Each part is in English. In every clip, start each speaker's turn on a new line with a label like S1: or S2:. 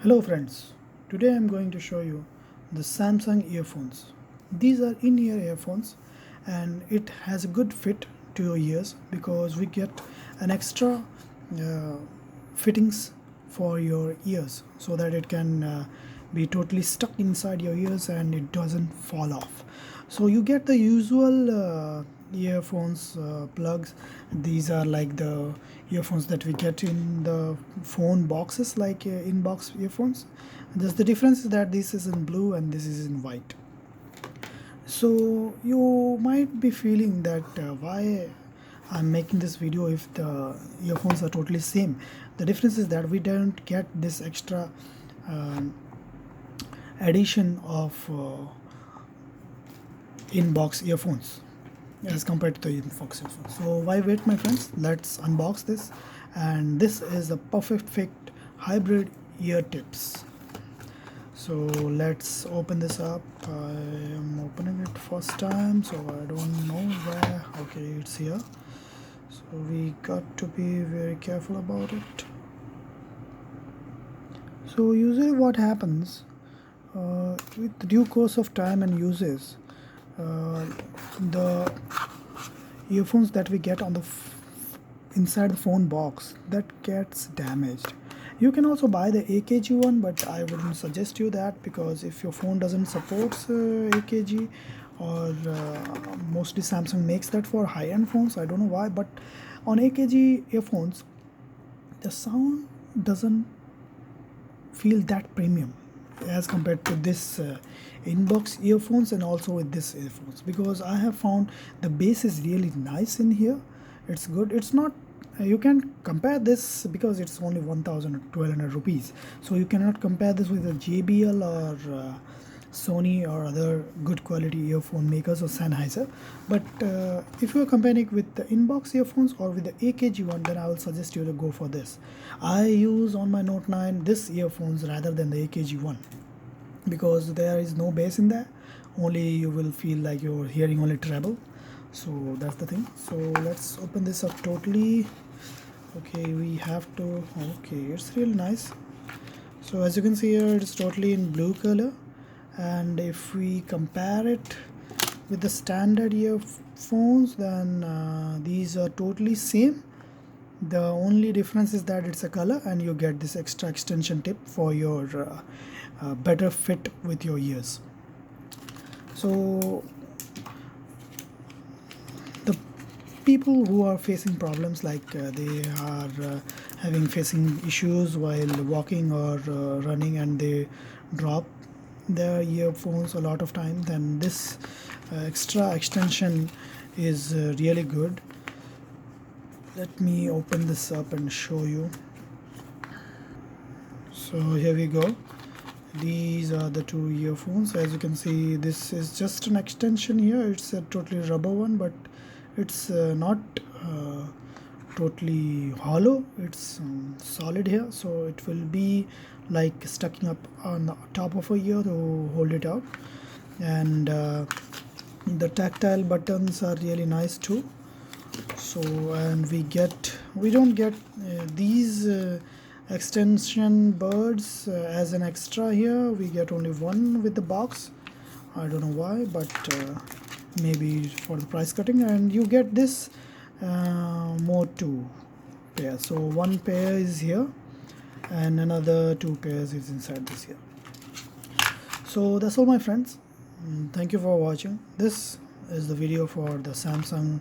S1: Hello friends, today I am going to show you the Samsung earphones. These are in-ear earphones and it has a good fit to your ears because we get an extra uh, fittings for your ears so that it can be totally stuck inside your ears and it doesn't fall off. So you get the usual earphones plugs. These are like the earphones that we get in the phone boxes, like in-box earphones. Just the difference is that this is in blue and this is in white. So you might be feeling that why I'm making this video if the earphones are totally same. The difference is that we don't get this extra um, addition of in-box earphones as compared to the in-box earphones. So why wait, my friends? Let's unbox this. And this is a perfect fit hybrid ear tips. So let's open this up. I am opening it first time, so I don't know where. Okay, it's here. So we got to be very careful about it. So usually what happens with the due course of time and uses, the earphones that we get on the inside the phone box, that gets damaged. You can also buy the AKG one, but I wouldn't suggest you that, because if your phone doesn't support AKG, or mostly Samsung makes that for high-end phones, I don't know why, but on AKG earphones the sound doesn't feel that premium as compared to this inbox earphones, and also with this earphones, because I have found the bass is really nice in here. It's good. It's not you can compare this because it's only 1000 or 1200 rupees, so you cannot compare this with a JBL or Sony or other good quality earphone makers or Sennheiser. But if you are comparing it with the inbox earphones or with the AKG one, then I will suggest you to go for this. I use on my Note 9 this earphones rather than the AKG one, because there is no bass in there. Only you will feel like you're hearing only treble. So that's the thing. So let's open this up totally. Okay, we have to. Okay, it's really nice. So as you can see here, it's totally in blue color, and if we compare it with the standard earphones, then these are totally same. The only difference is that it's a color and you get this extra extension tip for your better fit with your ears. So the people who are facing problems like they are having facing issues while walking or running, and they drop their earphones a lot of time, then this extra extension is really good. Let me open this up and show you. So here we go. These are the two earphones. As you can see, this is just an extension here. It's a totally rubber one, but it's not totally hollow. It's solid here, so it will be like stucking up on the top of a ear to hold it out. And the tactile buttons are really nice too. So, and we don't get these extension buds as an extra here. We get only one with the box. I don't know why, but maybe for the price cutting. And you get this more two pairs. So one pair is here and another two pairs is inside this here. So that's all, my friends. Thank you for watching. This is the video for the Samsung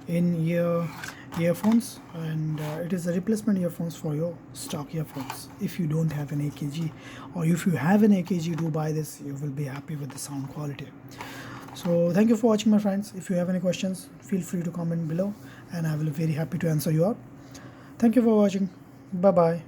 S1: in-ear earphones, and it is a replacement earphones for your stock earphones if you don't have an AKG, or if you have an AKG, do buy this. You will be happy with the sound quality. So thank you for watching, my friends. If you have any questions, feel free to comment below and I will be very happy to answer you out. Thank you for watching. Bye bye.